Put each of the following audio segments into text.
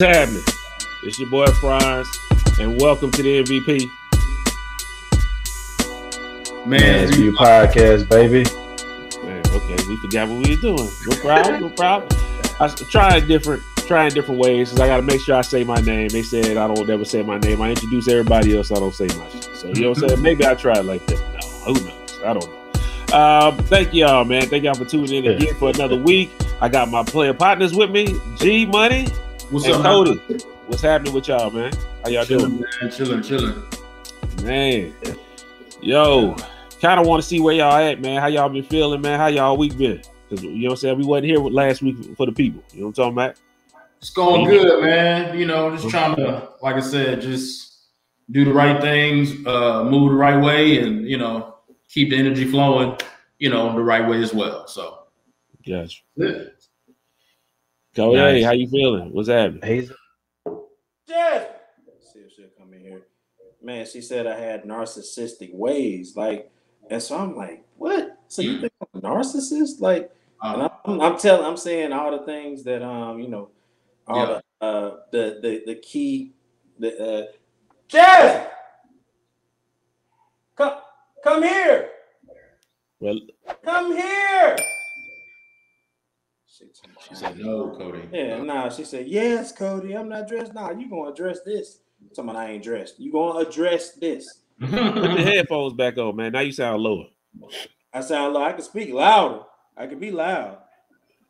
What's happening? It's your boy Franz, and welcome to the MVP. Man, it's your podcast, baby. Man, okay, we forgot what we were doing. No problem. I was trying different ways because I got to make sure I say my name. They said I don't ever say my name. I introduce everybody else. I don't say my shit. So you know what I'm saying? Maybe I try it like that. No, who knows? I don't know. Thank y'all, man. Thank y'all for tuning in again for another week. I got my player partners with me, G Money. What's and up, Cody? What's happening with y'all, man? How y'all doing? Man, chilling. Man, yo, kind of want to see where y'all at, man. How y'all been feeling, man? How y'all week been? Because you know what I'm saying, we wasn't here last week for the people. You know what I'm talking about? It's going good, man. You know, just trying to, like I said, just do the right things, move the right way, and you know, keep the energy flowing, you know, the right way as well. So, Gotcha. Yeah. Cody, nice. How you feeling? What's happening? Hazel. Yes. See if she'll come in here. Man, she said I had narcissistic ways, like, and so I'm like, what? So you think I'm a narcissist? Like, and I'm saying all the things that you know, all the key, Jazz, come here. Well, come here. She said no, Cody. Yeah, she said, yes, Cody, I'm not dressed. Nah, you gonna address this. Somebody I ain't dressed. You gonna address this. Put the headphones back on, man. Now you sound lower. I sound low. I can speak louder. I can be loud.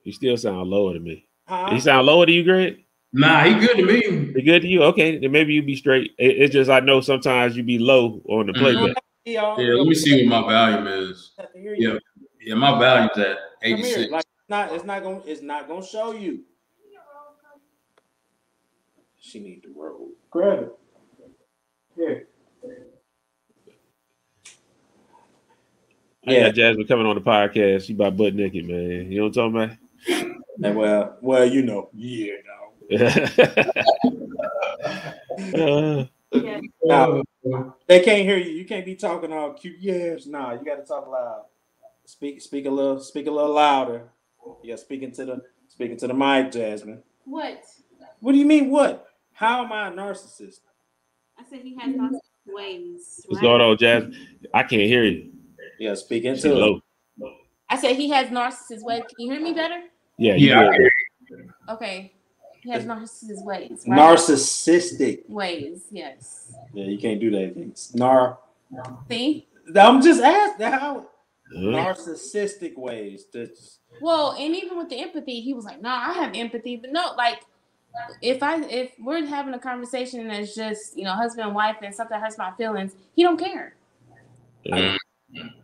You still sound lower to me. Huh? You sound lower to you, Greg? Nah, he good to me. He good to you? Okay, then maybe you be straight. It's just I know sometimes you be low on the playback. Yeah, let me see what my volume is. Yeah, my volume's at 86. Like, it's not gonna show you. She need to roll. Grab it. Here. I got Jasmine coming on the podcast. She about butt naked, man. You know what I'm talking about? And well, you know. Yeah, no. Now, they can't hear you. You can't be talking all cute. Yes, nah. You got to talk loud. Speak a little louder. Yeah, speaking to the mic, Jasmine. What? What do you mean? What? How am I a narcissist? I said he has narcissistic ways. What's going on, Jasmine? I can't hear you. Yeah, speak into it. I said he has narcissist ways. Can you hear me better? Yeah. Okay. He has narcissist ways. Right? Narcissistic ways, yes. Yeah, you can't do that. See? I'm just asking how. Narcissistic ways. Well, and even with the empathy, he was like, "No, I have empathy," but no, like if we're having a conversation that's just husband and wife and something hurts my feelings, he don't care.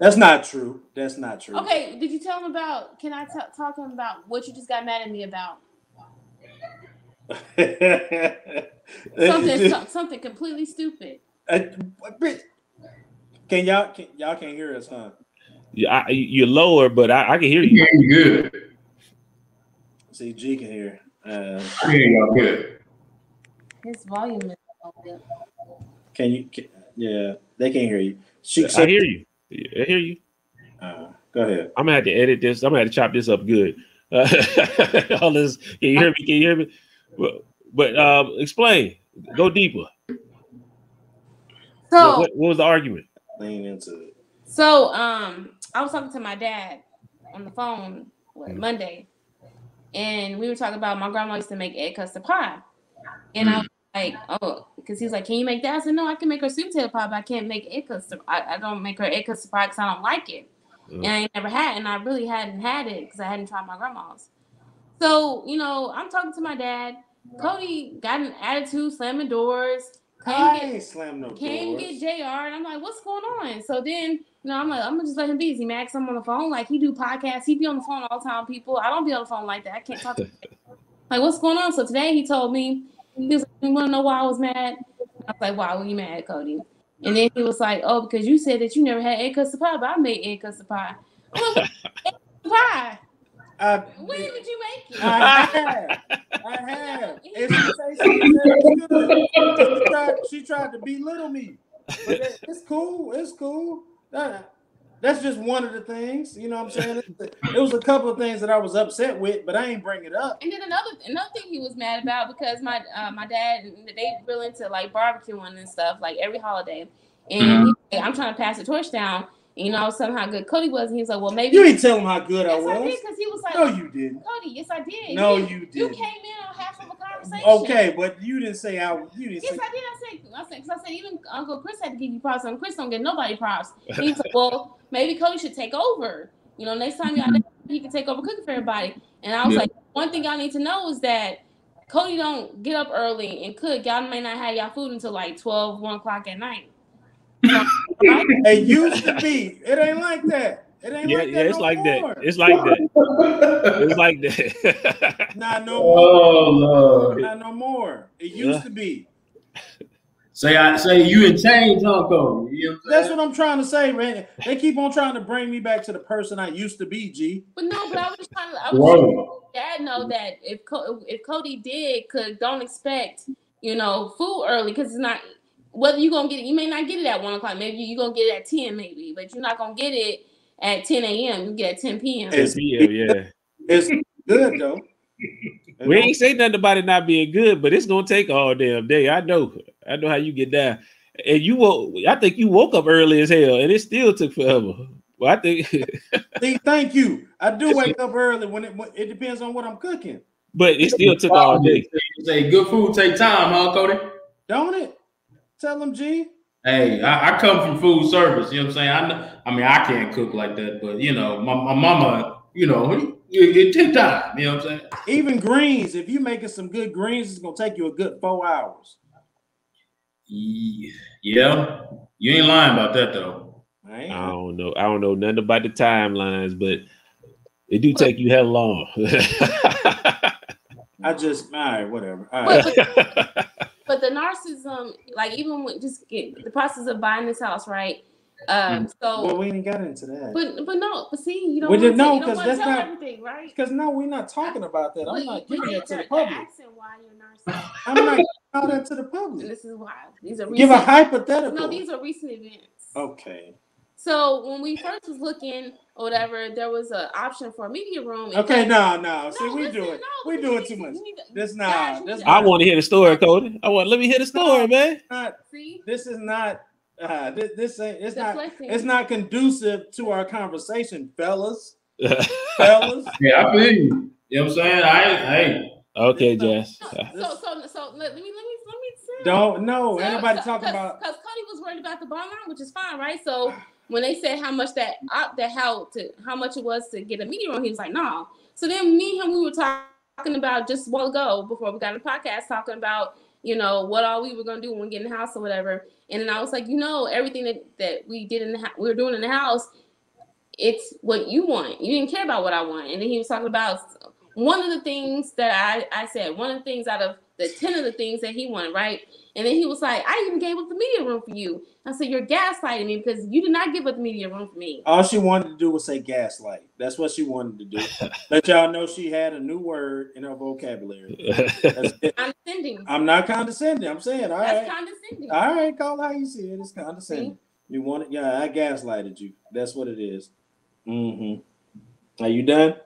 That's not true. That's not true. Okay, did you tell him about? Can I talk to him about what you just got mad at me about? something completely stupid. Can y'all can't hear us, huh? Yeah, you're lower, but I can hear you. Yeah, you good. See, G can hear. I hear y'all good. His volume is good. Yeah, they can't hear you. I hear you. I hear you. Go ahead. I'm gonna have to edit this. I'm gonna have to chop this up good. All this. Can you hear me? But explain. Go deeper. So what was the argument? Lean into it. So I was talking to my dad on the phone Monday, and we were talking about my grandma used to make egg custard pie, and I was like, oh, because he was like, can you make that? I said, no, I can make her sweet potato pie, but I can't make egg custard. I don't make her egg custard pie because I don't like it, and I ain't never had, and I really hadn't had it because I hadn't tried my grandma's. So I'm talking to my dad. Cody got an attitude, slamming doors. Can't get JR, and I'm like, what's going on? So then, I'm like, I'm gonna just let him be. Is he mad 'cause I'm on the phone? Like, he do podcasts, he be on the phone all the time. People, I don't be on the phone like that. I can't talk to him. Like, what's going on? So today he told me, he was like, you want to know why I was mad? I was like, why were you mad, Cody? And then he was like, oh, because you said that you never had egg custard pie, but I made egg custard pie. I'm like, egg custard pie. When did you make it? I have. She tried to belittle me. But it's cool. It's cool. That That's just one of the things. You know what I'm saying? It was a couple of things that I was upset with, but I ain't bring it up. And then another thing he was mad about because my dad, they really into like barbecuing and stuff like every holiday, and I'm trying to pass the torch down. And, I was telling him how good Cody was, and he was like, "Well, maybe you didn't tell him how good I was." I did, because he was like, "No, you didn't." Cody, yes, I did. No, you didn't. You came in on half of a conversation. Okay, but you didn't say how. You didn't. Yes, say... I did. I said even Uncle Chris had to give you props, and Chris don't get nobody props. And he was like, "Well, maybe Cody should take over. Next time y'all, he can take over cooking for everybody." And I was like, one thing y'all need to know is that Cody don't get up early and cook. Y'all may not have y'all food until like 12, 1 o'clock at night. It used to be. It ain't like that. It ain't like that. Yeah, it's no like more. that. It's like that. It's like that. Not no more. Oh Lord. Not no more. It used to be. Say you in change, huh, Cody? You know That's what I'm trying to say, man. They keep on trying to bring me back to the person I used to be, G. But no, but I was just trying to. I was Dad know that if Cody did cook, don't expect food early, because it's not. Whether you're gonna get it, you may not get it at 1 o'clock. Maybe you're gonna get it at 10, maybe, but you're not gonna get it at 10 a.m. You get it at 10 p.m. 10 p.m. Yeah, it's good though. We ain't say nothing about it not being good, but it's gonna take all damn day. I know how you get down. And I think you woke up early as hell, and it still took forever. Well, I think. See, thank you. I do wake up early when it depends on what I'm cooking. But it still took all day. Say good food take time, huh, Cody? Don't it? Tell them, G. Hey, I come from food service. You know what I'm saying? I can't cook like that, but my mama, it take time. You know what I'm saying? Even greens, if you making some good greens, it's gonna take you a good 4 hours. Yeah, you ain't lying about that though. I don't know nothing about the timelines, but it do take you hell long. All right, whatever. All right. But the narcissism, like even with the process of buying this house, right? So we ain't got into that. But see, you don't want to tell everything, right? Because we're not talking about that. I'm not giving that to the public. public. Why you're narcissistic. I'm not giving that to the public. And this is why. These are give a hypothetical. No, these are recent events. Okay. So when we first was looking or whatever, there was an option for a media room. Okay, no. See, we doing too much. I want to hear the story, Cody. Let me hear the story, man. This is not. It's not conducive to our conversation, fellas. Fellas. Yeah, I feel you. You know what I'm saying? Okay, Jess. So let me say. Don't know. Anybody talking about? Because Cody was worried about the bottom line, which is fine, right? So when they said how much how much it was to get a media room, he was like, no. So then me and him, we were talking about just a while ago before we got on the podcast, talking about what all we were gonna do when we get in the house or whatever. And then I was like, everything that we did we were doing in the house, it's what you want. You didn't care about what I want. And then he was talking about one of the things that I said, one of the things out of the 10 of the things that he wanted, right? And then he was like, I even gave up the media room for you. I said, you're gaslighting me because you did not give up the media room for me. All she wanted to do was say gaslight. That's what she wanted to do. Let y'all know she had a new word in her vocabulary. Condescending. I'm not condescending. I'm saying, all right. That's condescending. All right, call how you see it. It's condescending. See? You want it? Yeah, I gaslighted you. That's what it is. Mm-hmm. Are you done?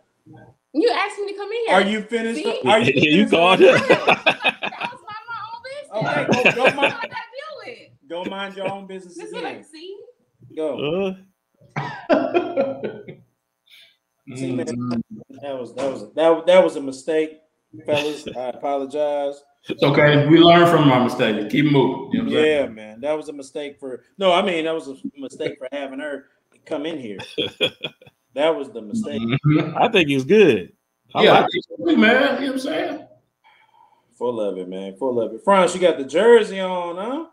You asked me to come in here. Are you finished? See? Are you finished? You called it. That was my own business. Okay, go mind. What I deal with? Go mind your own business That's again. what I see. Go. See, man, that was a mistake, fellas. I apologize. It's okay. We learn from our mistake. Keep moving. You know what I'm saying? Man. That was a mistake that was a mistake for having her come in here. That was the mistake. I think it's good. I think so too, man. You know what I'm saying? Full of it, man. Full of it. France, you got the jersey on, huh?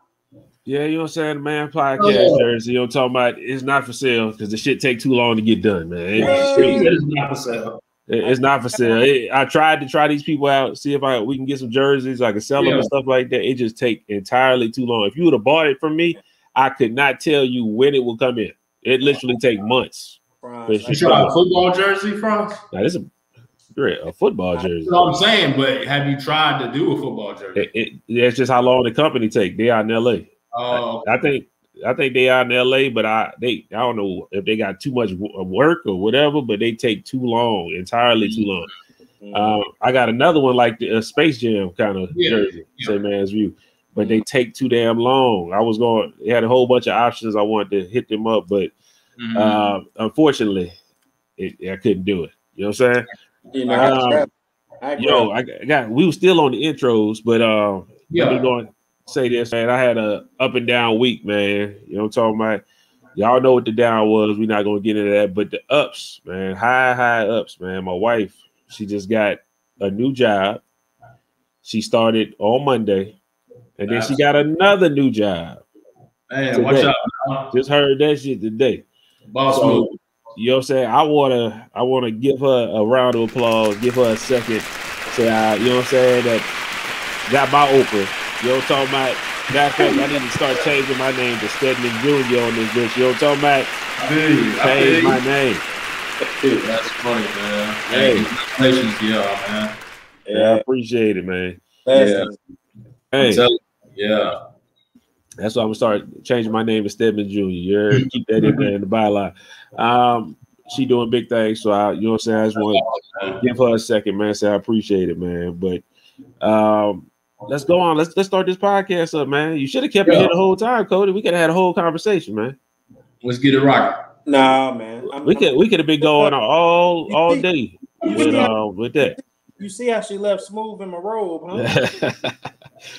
Yeah, you know what I'm saying? The Man Podcast jersey. You know what I'm talking about? It's not for sale because the shit take too long to get done, man. It's not for sale. It's not for sale. I tried to try these people out, see if we can get some jerseys, I can sell them and stuff like that. It just take entirely too long. If you would have bought it from me, I could not tell you when it will come in. It literally take months. You try a football jersey, France? Now, this is a football jersey. That's what I'm saying, but have you tried to do a football jersey? It's just how long the company take. They are in LA. Oh, I think I think they are in LA, but I don't know if they got too much work or whatever, but they take too long, entirely too long. I got another one like the Space Jam kind of jersey, same man's view, but they take too damn long. They had a whole bunch of options. I wanted to hit them up, but unfortunately, I couldn't do it. You know what I'm saying? You know, we were still on the intros, but let me go and say this, man. I had a up and down week, man. You know what I'm talking about? Y'all know what the down was. We're not gonna get into that, but the ups, man, high ups, man. My wife, she just got a new job. She started on Monday, and then she got another new job. Man, watch out. Just heard that shit today. Boss move. You know what I'm saying? I wanna give her a round of applause, give her a second. Say, you know what I'm saying? That got my Oprah. You know what I'm talking about? Matter of fact, I need to start changing my name to Stedman Jr. on this bitch. You know what I'm talking about? Change my name. That's funny, man. Hey, congratulations to y'all, man. Yeah, I appreciate it, man. Hey. That's why I'm gonna start changing my name to Stedman Jr. You keep that in there in the byline. She doing big things, so you know what I'm saying? I just want to give her a second, man. Say I appreciate it, man. But let's go on. Let's start this podcast up, man. You should have kept it here the whole time, Cody. We could have had a whole conversation, man. Let's get it rocking. Nah, man. We could have been going all day with that. You see how she left smooth in my robe, huh?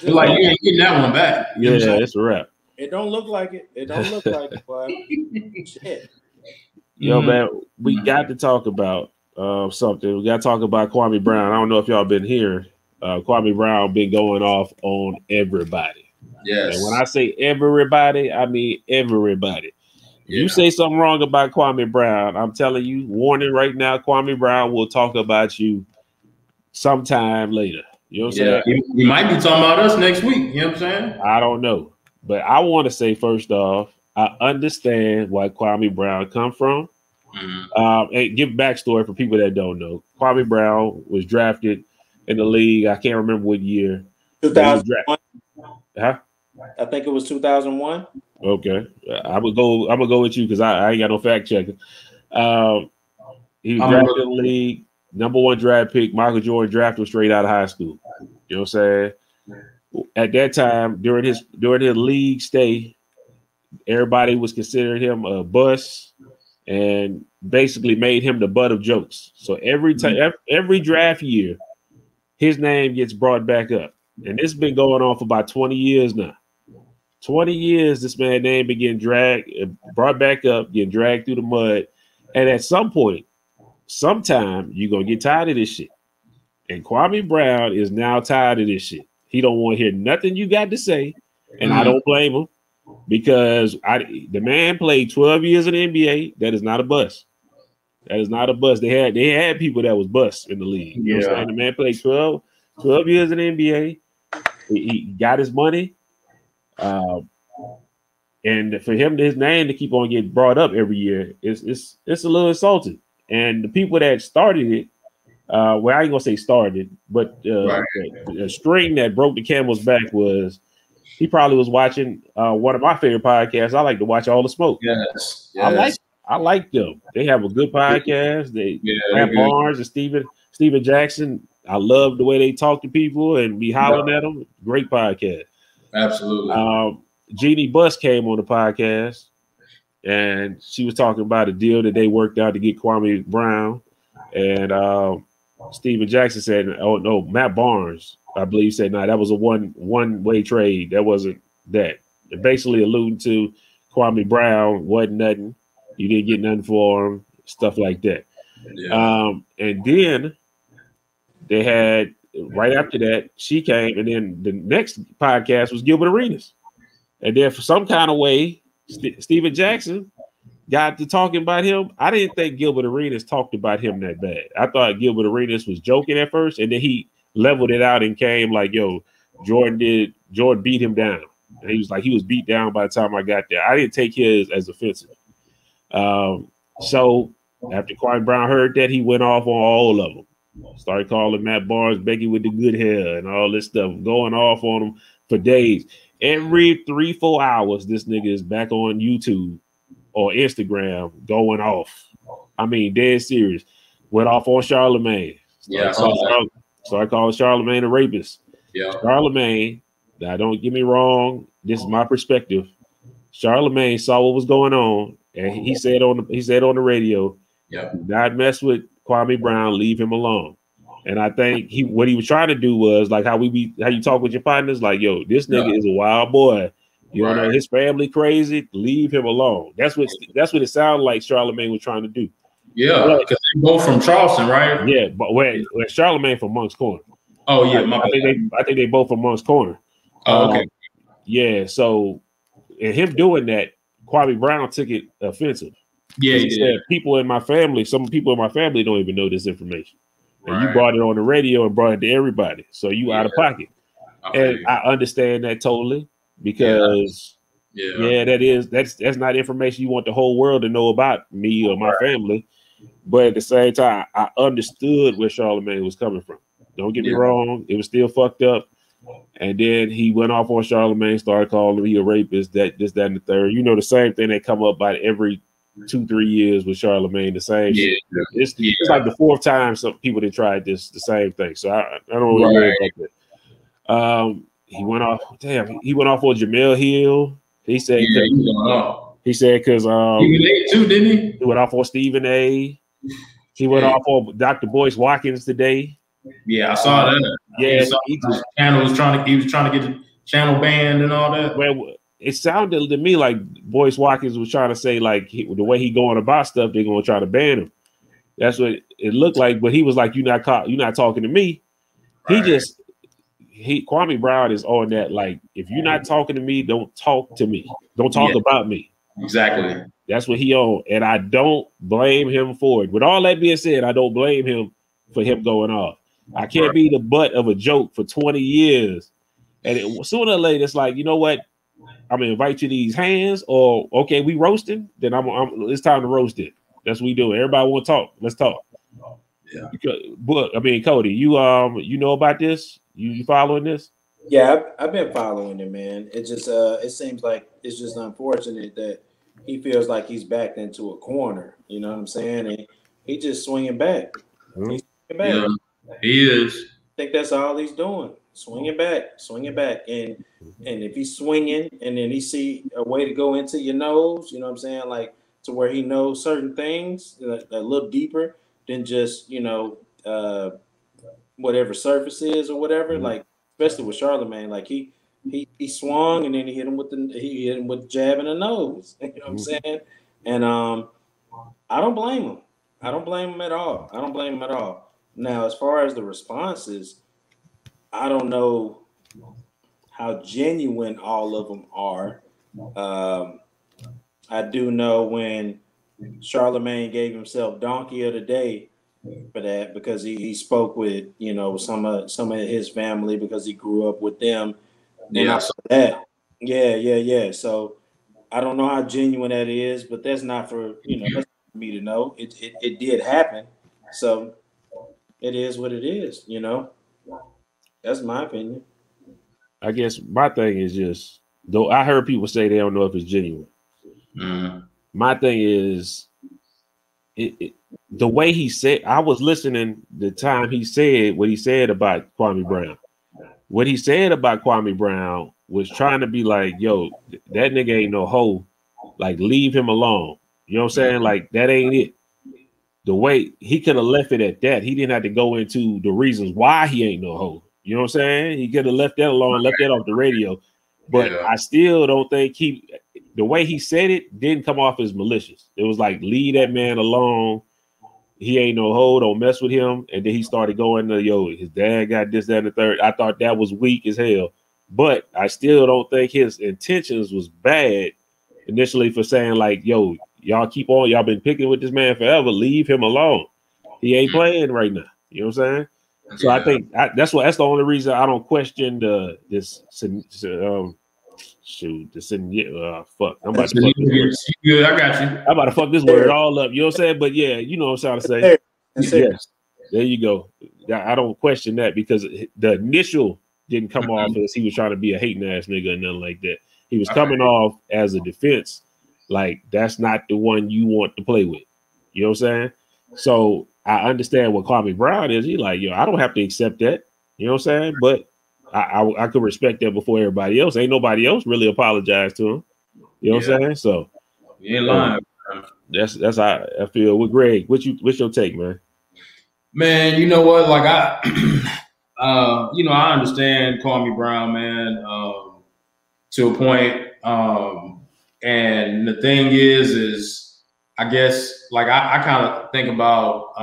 Like you ain't getting that one back. Yeah, it's a wrap. It don't look like it. It don't look like it, but shit. Yo, man, we got to talk about something. We got to talk about Kwame Brown. I don't know if y'all been here. Kwame Brown been going off on everybody. Yes. And when I say everybody, I mean everybody. If you say something wrong about Kwame Brown, I'm telling you, warning right now, Kwame Brown will talk about you sometime later. You know what I'm saying? He might be talking about us next week. You know what I'm saying? I don't know. But I want to say, first off, I understand why Kwame Brown come from. And give backstory for people that don't know. Kwame Brown was drafted in the league. I can't remember what year. 2001. Huh? I think it was 2001. Okay. I'm gonna go with you because I ain't got no fact checking. He was drafted in the league. Number 1 draft pick, Michael Jordan drafted him straight out of high school. You know what I'm saying? At that time, during his league stay, everybody was considering him a bust and basically made him the butt of jokes. So every draft year, his name gets brought back up. And it's been going on for about 20 years now. 20 years, this man's name been getting brought back up, getting dragged through the mud. And at some point, sometime you're gonna get tired of this shit. And Kwame Brown is now tired of this shit. He don't want to hear nothing you got to say, and I don't blame him because the man played 12 years in the NBA. That is not a bust. That is not a bust. They had people that was busts in the league. You know what I'm saying? The man played 12 years in the NBA. He got his money, and for his name to keep on getting brought up every year, it's a little insulting. And the people that started it, well, I ain't gonna say started, but the string that broke the camel's back was he probably was watching one of my favorite podcasts. I like to watch All the Smoke. Yes. I like them. They have a good podcast. They have Barnes and Steven Jackson. I love the way they talk to people and be hollering at them. Great podcast. Absolutely. Jeannie Buss came on the podcast. And she was talking about a deal that they worked out to get Kwame Brown. And Steven Jackson said, oh, no, Matt Barnes, I believe, said, no, that was a one-way trade. That wasn't that. And basically alluding to Kwame Brown wasn't nothing. You didn't get nothing for him, stuff like that. Yeah. And then they had, right after that, she came. And then the next podcast was Gilbert Arenas. And then for some kind of way, Steven Jackson got to talking about him. I didn't think Gilbert Arenas talked about him that bad. I thought Gilbert Arenas was joking at first, and then he leveled it out and came like, yo, Jordan beat him down. And he was like, he was beat down by the time I got there. I didn't take his as offensive. So after Kwame Brown heard that, he went off on all of them. Started calling Matt Barnes Becky with the good hair and all this stuff, going off on him for days. Every 3-4 hours, this nigga is back on YouTube or Instagram going off. I mean, dead serious. Went off on Charlemagne. Yeah, Started calling Charlemagne a rapist. Yeah. Charlemagne, now don't get me wrong, this is my perspective. Charlemagne saw what was going on, and he said on the radio, yeah, not mess with Kwame Brown, leave him alone. And I think what he was trying to do was like how you talk with your partners, like, yo, this nigga is a wild boy. You don't know his family crazy, leave him alone. That's what it sounded like Charlemagne was trying to do. Yeah, because they both from Charleston, right? Yeah, but where Charlemagne from Moncks Corner. Oh yeah, I think they both from Moncks Corner. Oh, okay. Yeah, so and him doing that, Kwame Brown took it offensive. Yeah, he said some people in my family don't even know this information. And you brought it on the radio and brought it to everybody. So you out of pocket. Okay. And I understand that totally because that's not information you want the whole world to know about me or my family. But at the same time, I understood where Charlemagne was coming from. Don't get me wrong, it was still fucked up. And then he went off on Charlemagne, started calling me a rapist, this, that, and the third. You know, the same thing that come up about every 2-3 years with Charlemagne, the same shit. It's like the fourth time some people that tried the same thing. So I don't really worry about that. He went off on Jamel Hill. He said because Stephen A too, didn't he? He went off on Stephen A. He went off on Dr. Boyce Watkins today. Yeah, I saw that. Yeah, he was trying to get the channel banned and all that. Well, it sounded to me like Boyce Watkins was trying to say like the way he going about stuff, they're going to try to ban him. That's what it looked like. But he was like, "You're not talking to me." Right. Kwame Brown is on that. Like, if you're not talking to me, don't talk to me. Don't talk about me. Exactly. That's what he on, and I don't blame him for it. With all that being said, I don't blame him for him going off. I can't be the butt of a joke for 20 years. And sooner or later, it's like, you know what? I'm gonna invite you to these hands, or okay, we roasting. Then it's time to roast it. That's what we do. Everybody want to talk. Let's talk. Yeah. But I mean, Cody, you know about this? You following this? Yeah, I've been following it, man. It just it seems like it's just unfortunate that he feels like he's backed into a corner. You know what I'm saying? And he just swinging back. Mm-hmm. He's swinging back. Yeah, he is. I think that's all he's doing. Swinging back. And if he's swinging and then he see a way to go into your nose, you know what I'm saying? Like to where he knows certain things a little deeper than just, whatever surface is or whatever. Mm-hmm. Like, especially with Charlemagne, like he swung and then he hit him with the jab in the nose. You know what I'm saying? And I don't blame him. I don't blame him at all. Now, as far as the responses, I don't know how genuine all of them are. I do know when Charlemagne gave himself Donkey of the Day for that because he spoke with some of his family because he grew up with them. Yeah. So I don't know how genuine that is, but that's not for that's for me to know. It did happen, so it is what it is. That's my opinion. I guess my thing is just though I heard people say they don't know if it's genuine. Mm-hmm. My thing is the way he said. I was listening the time he said what he said about Kwame Brown. What he said about Kwame Brown was trying to be like, yo, that nigga ain't no hoe. Like, leave him alone. You know what I'm saying? Like, that ain't it. The way he could have left it at that. He didn't have to go into the reasons why he ain't no hoe. You know what I'm saying? He could have left that alone, left that off the radio. But I still don't think the way he said it didn't come off as malicious. It was like, leave that man alone. He ain't no hoe. Don't mess with him. And then he started going to, yo, his dad got this, that, and the third. I thought that was weak as hell. But I still don't think his intentions was bad initially for saying like, yo, y'all keep on. Y'all been picking with this man forever. Leave him alone. He ain't playing right now. You know what I'm saying? So I think that's the only reason I don't question this. Fuck. I'm about to fuck this word. I got you. I'm about to fuck this word all up. You know what I'm saying? But yeah, you know what I'm trying to say. Yes. There you go. I don't question that because the initial didn't come off as he was trying to be a hating ass nigga or nothing like that. He was coming off as a defense, like that's not the one you want to play with. You know what I'm saying? So I understand what Kwame Brown is. He like, yo, I don't have to accept that. You know what I'm saying? But I could respect that before everybody else. Ain't nobody else really apologized to him. You know what I'm saying? So you ain't lying. That's how I feel. With Greg, what's your take, man? Man, you know what? Like I understand Kwame Brown, man, to a point. And the thing is I guess like I kind of think about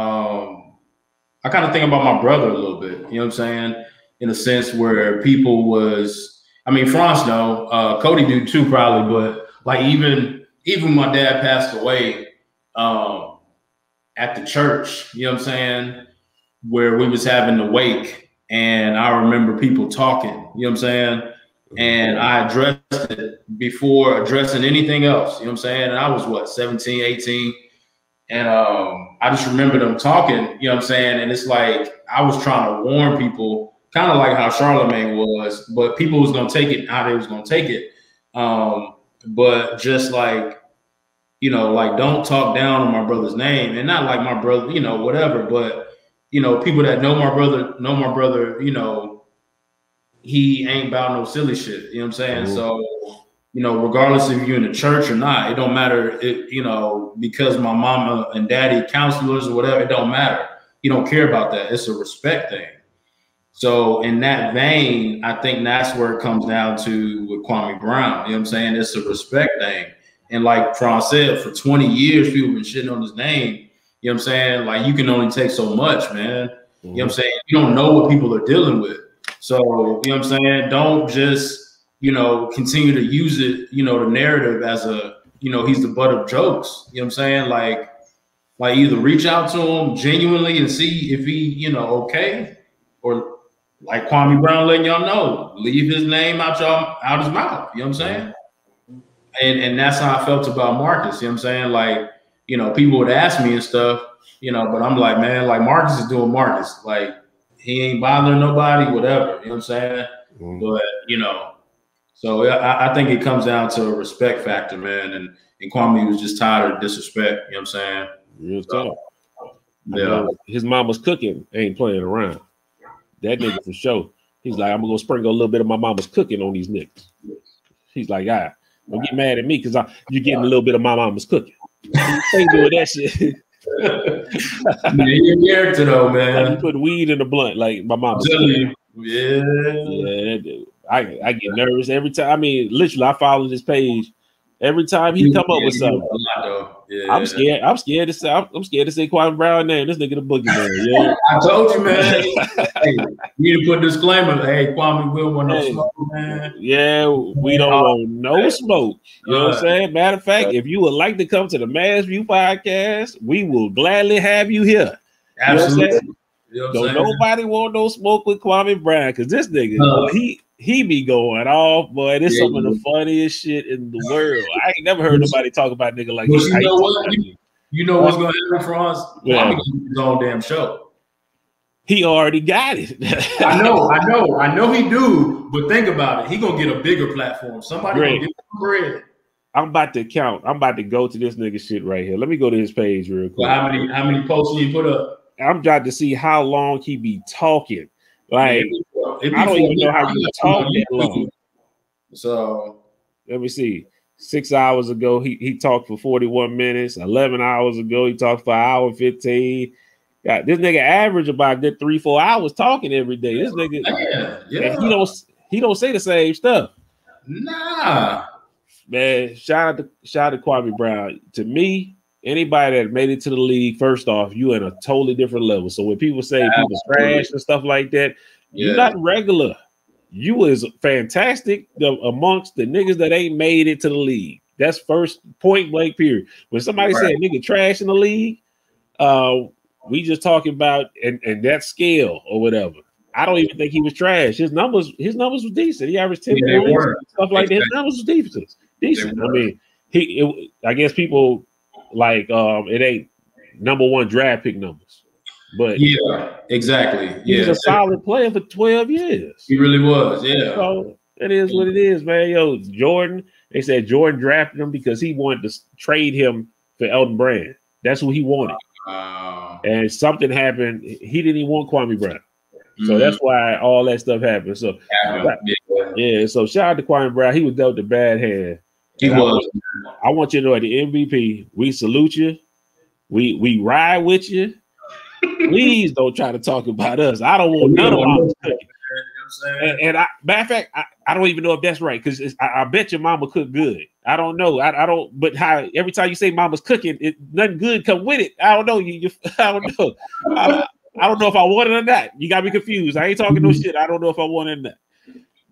my brother a little bit. You know what I'm saying? In a sense where people was, I mean, France, no, Cody do too probably, but like even my dad passed away at the church, you know what I'm saying, where we was having the wake, and I remember people talking, you know what I'm saying, and I addressed it before addressing anything else, you know what I'm saying, and I was what, 17, 18, and I just remember them talking, you know what I'm saying, and it's like I was trying to warn people, kind of like how Charlemagne was, but people was gonna take it how they was gonna take it. But just like, you know, like don't talk down on my brother's name, and not like my brother, you know, whatever, but you know, people that know my brother, you know, he ain't about no silly shit. You know what I'm saying? So, you know, regardless if you're in the church or not, it don't matter. You know, because my mama and daddy counselors or whatever, it don't matter. You don't care about that. It's a respect thing. So in that vein, I think that's where it comes down to with Kwame Brown. You know what I'm saying? It's a respect thing. And like Tron said, for 20 years, people been shitting on his name. You know what I'm saying? Like you can only take so much, man. You know what I'm saying? You don't know what people are dealing with. So, you know what I'm saying? Don't just, you know, continue to use it, you know, the narrative as a, you know, he's the butt of jokes. You know what I'm saying? Like either reach out to him genuinely and see if he, you know, okay, or like Kwame Brown letting y'all know, leave his name out his mouth. You know what I'm saying? And that's how I felt about Marcus. You know what I'm saying? Like, you know, people would ask me and stuff, you know, but I'm like, man, like Marcus is doing Marcus. Like he ain't bothering nobody, whatever. You know what I'm saying? But, you know, so I think it comes down to a respect factor, man. And Kwame was just tired of disrespect. You know what I'm saying? Real talk. Yeah. His mama's cooking ain't playing around. That nigga for sure. He's like, I'm gonna go sprinkle a little bit of my mama's cooking on these niggas. He's like, don't get mad at me because you're getting a little bit of my mama's cooking. Ain't doing that shit. You're character though, man. You put weed in the blunt like my mama's cooking. Yeah. I get nervous every time. I mean, literally, I follow this page. Every time he come up with something, I'm scared. I'm scared to say Kwame Brown name. This nigga the boogeyman. Yeah, I told you, man. Hey, you need to put a disclaimer. Hey, Kwame, we don't want no smoke, man. Yeah, we don't want no smoke. You know what I'm saying? Matter of fact, if you would like to come to the Mass View podcast, we will gladly have you here. Absolutely. You know what I'm saying? Don't nobody want no smoke with Kwame Brown because this nigga, he be going off, boy. This some of the funniest shit in the world. I ain't never heard nobody talk about nigga like this. You know what? You know what's going to happen for us? Kwame going to do his own damn show. He already got it. I know he do, but think about it. He going to get a bigger platform. Somebody going to get some bread. I'm about to count. I'm about to go to this nigga shit right here. Let me go to his page real quick. Well, how many posts did you put up? I'm trying to see how long he be talking. Like, I don't even know how you talk that long. So let me see. 6 hours ago, he talked for 41 minutes. 11 hours ago, he talked for an hour and 15. God, this nigga average about a good 3-4 hours talking every day. This nigga, he don't say the same stuff. Nah, man. Shout out to Kwame Brown. To me, anybody that made it to the league, first off, you in a totally different level. So when people say people trash and stuff like that, you're not regular. You is fantastic amongst the niggas that ain't made it to the league. That's first point blank period. When somebody say nigga trash in the league, we just talking about and that scale or whatever. I don't even think he was trash. His numbers was decent. He averaged 10 points, stuff like that. His numbers was decent. I mean, I guess people like it ain't number one draft pick numbers, But yeah, exactly. He was a solid player for 12 years. He really was. Yeah. So it is what it is, man. Yo, Jordan. They said Jordan drafted him because he wanted to trade him for Elton Brand. That's what he wanted. And something happened. He didn't even want Kwame Brown. So that's why all that stuff happened. So yeah. So shout out to Kwame Brown. He was dealt a bad hand. He was. I want you to know, at the MVP, we salute you. We ride with you. Please don't try to talk about us. I don't want none of mama's cooking. And matter of fact, I don't even know if that's right, because I bet your mama cook good. I don't know. I don't. But how every time you say mama's cooking, nothing good come with it. I don't know. I don't know. I don't know if I want it or not. You got me confused. I ain't talking no shit. I don't know if I want it or not.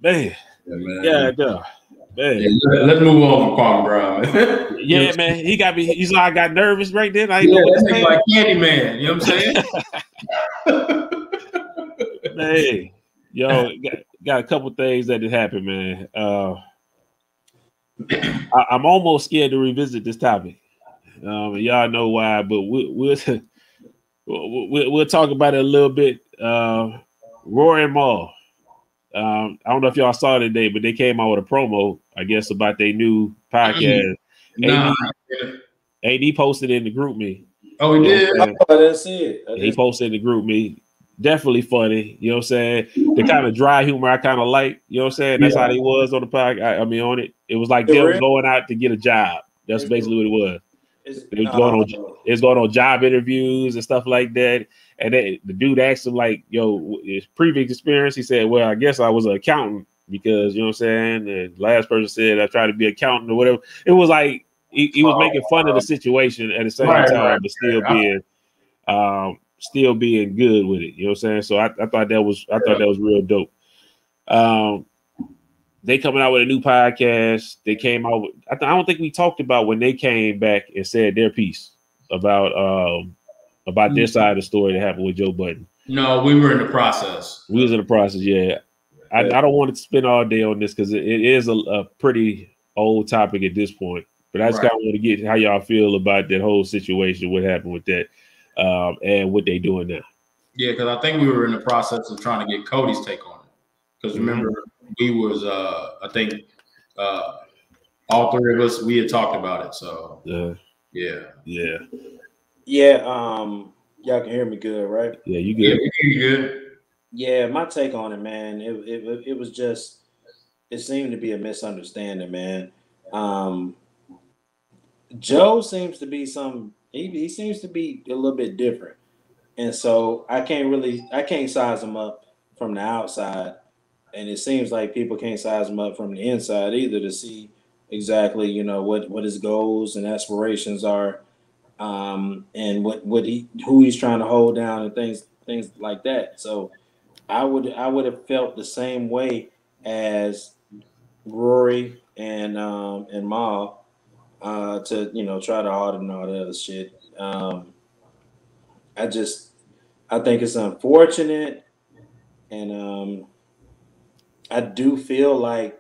Man. Yeah, no. Man. Yeah, let's move on from Kwame Brown, man. Yeah, man. He got me. He's like, I got nervous right then. I ain't know what to say. Like Candyman. You know what I'm saying? Man, yo, got a couple things that did happen, man. I'm almost scared to revisit this topic. Y'all know why, but we'll talk about it a little bit. Rory and Mal. I don't know if y'all saw it today, but they came out with a promo, I guess, about their new podcast. AD posted in the group me. Oh, he did? I didn't see it. He posted in the group me. Definitely funny. You know what I'm saying? The kind of dry humor I kind of like. You know what I'm saying? That's how he was on the podcast. I mean, on it. It was like them going out to get a job. That's basically what it was. It's going on job interviews and stuff like that. And the dude asked him, like, yo, his previous experience. He said, well, I guess I was an accountant because, you know what I'm saying? And the last person said, I tried to be an accountant or whatever. It was like he was making fun of the situation at the same time, but still being good with it. You know what I'm saying? So I thought that was real dope. They coming out with a new podcast. They came out with, I don't think we talked about when they came back and said their piece about their side of the story that happened with Joe Budden. No, we were in the process. We was in the process, yeah. I don't want to spend all day on this because it is a pretty old topic at this point. But I just kind of want to get how y'all feel about that whole situation, what happened with that, and what they doing now. Yeah, because I think we were in the process of trying to get Cody's take on it. Because remember, we was, I think, all three of us, we had talked about it. So, yeah. Y'all can hear me good, right? Yeah, you good. Yeah, you good. Yeah, my take on it, man, it was just, it seemed to be a misunderstanding, man. Joe seems to be he seems to be a little bit different. And so I can't size him up from the outside. And it seems like people can't size him up from the inside either to see exactly, you know, what his goals and aspirations are, and who he's trying to hold down and things like that. So I would have felt the same way as Rory and Mal to, you know, try to audit and all that other shit. I think it's unfortunate, and I do feel like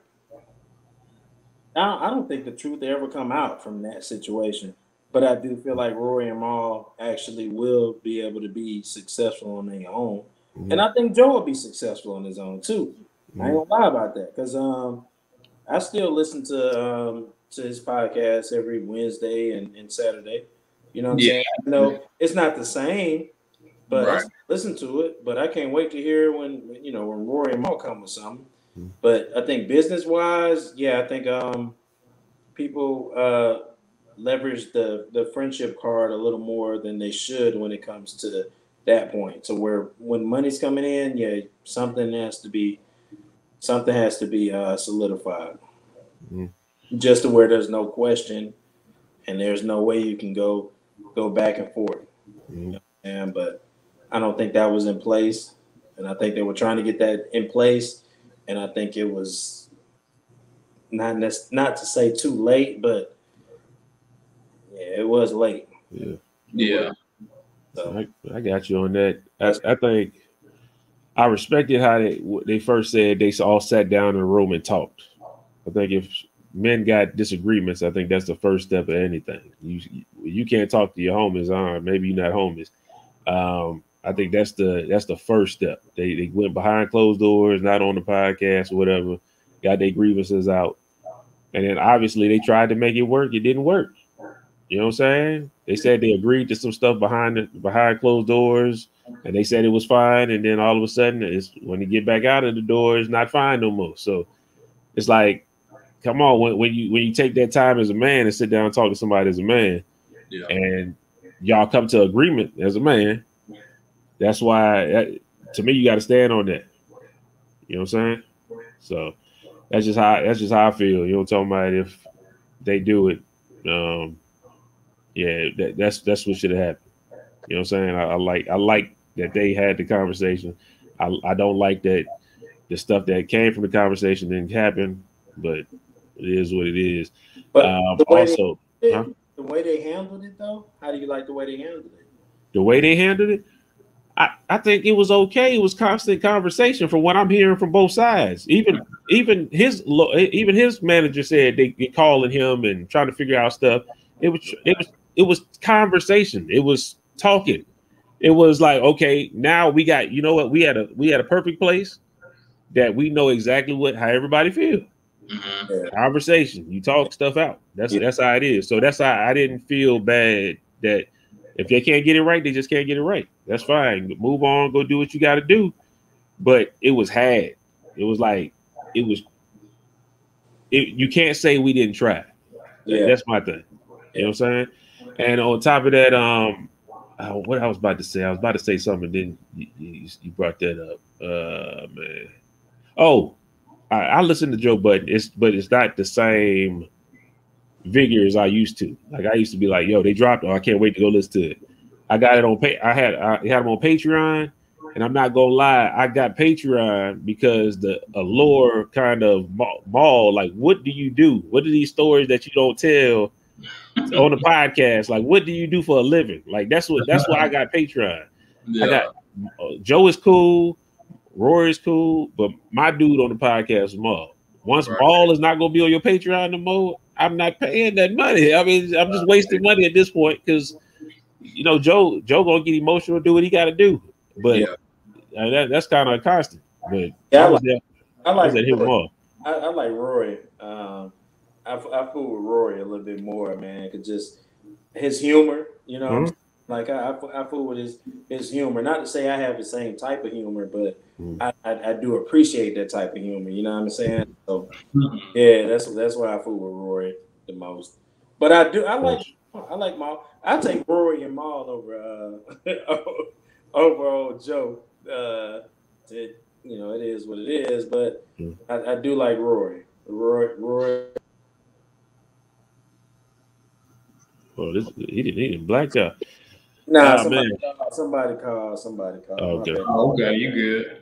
I don't think the truth ever come out from that situation, but I do feel like Rory and Mal actually will be able to be successful on their own, and I think Joe will be successful on his own too. I ain't gonna lie about that because I still listen to his podcast every Wednesday and Saturday. You know what I'm saying? I know it's not the same, but I listen to it. But I can't wait to hear when Rory and Mal come with something. But I think business wise, I think people leverage the friendship card a little more than they should when it comes to that point. So where when money's coming in, something has to be solidified. Just to where there's no question and there's no way you can go back and forth. But I don't think that was in place, and I think they were trying to get that in place, and I think it was not to say too late, but it was late. So I got you on that. I think I respected how they first said they all sat down in a room and talked. I think if men got disagreements, I think that's the first step of anything. You can't talk to your homies, maybe you're not homies. I think that's the first step. They went behind closed doors, not on the podcast or whatever, got their grievances out. And then obviously they tried to make it work. It didn't work. You know what I'm saying? They said they agreed to some stuff behind closed doors, and they said it was fine. And then all of a sudden, it's when you get back out of the door, it's not fine no more. So it's like, come on, when you take that time as a man and sit down and talk to somebody as a man, and y'all come to agreement as a man, that's why to me you got to stand on that. You know what I'm saying? So that's just how I feel. You know what I'm talking about? If they do it, that's what should have happened. You know what I'm saying? I like that they had the conversation. I don't like that the stuff that came from the conversation didn't happen, but it is what it is. But the way they handled it, though, how do you like the way they handled it? The way they handled it, I think it was okay. It was constant conversation from what I'm hearing from both sides. Even his manager said they calling him and trying to figure out stuff. It was conversation. It was talking. It was like, okay, now we got, you know what, we had a perfect place that we know exactly how everybody feels. Mm-hmm. Conversation. You talk stuff out. That's how it is. So that's how I didn't feel bad that if they can't get it right, they just can't get it right. That's fine. Move on, go do what you got to do. But it was had. It was like you can't say we didn't try. Yeah. That's my thing. You know what I'm saying? And on top of that, what I was about to say, something, then you brought that up. Man. Oh, I listen to Joe Budden, but it's not the same vigor as I used to. Like I used to be like, yo, they dropped it. Oh, I can't wait to go listen to it. I got it on I had them on Patreon, and I'm not gonna lie, I got Patreon because the allure kind of Mal, like, what do you do? What are these stories that you don't tell on the podcast? Like, what do you do for a living? Like, that's why I got Patreon. Yeah. I got Joe is cool, Rory is cool, but my dude on the podcast is Mal. Once Mal is not gonna be on your Patreon no more, I'm not paying that money. I mean, I'm just wasting money at this point because you know Joe gonna get emotional, do what he got to do. But that's kind of a constant. But I like Rory. I fool with Rory a little bit more, man. Cause just his humor, you know. Mm-hmm. Like I fool with his humor. Not to say I have the same type of humor, but I do appreciate that type of humor. You know what I'm saying? So yeah, that's why I fool with Rory the most. But I like Mal. I take Rory and Mal over old Joe. It is what it is. But I do like Rory. Rory. Well, he didn't black out. Nah, somebody called. Okay. Okay, you good.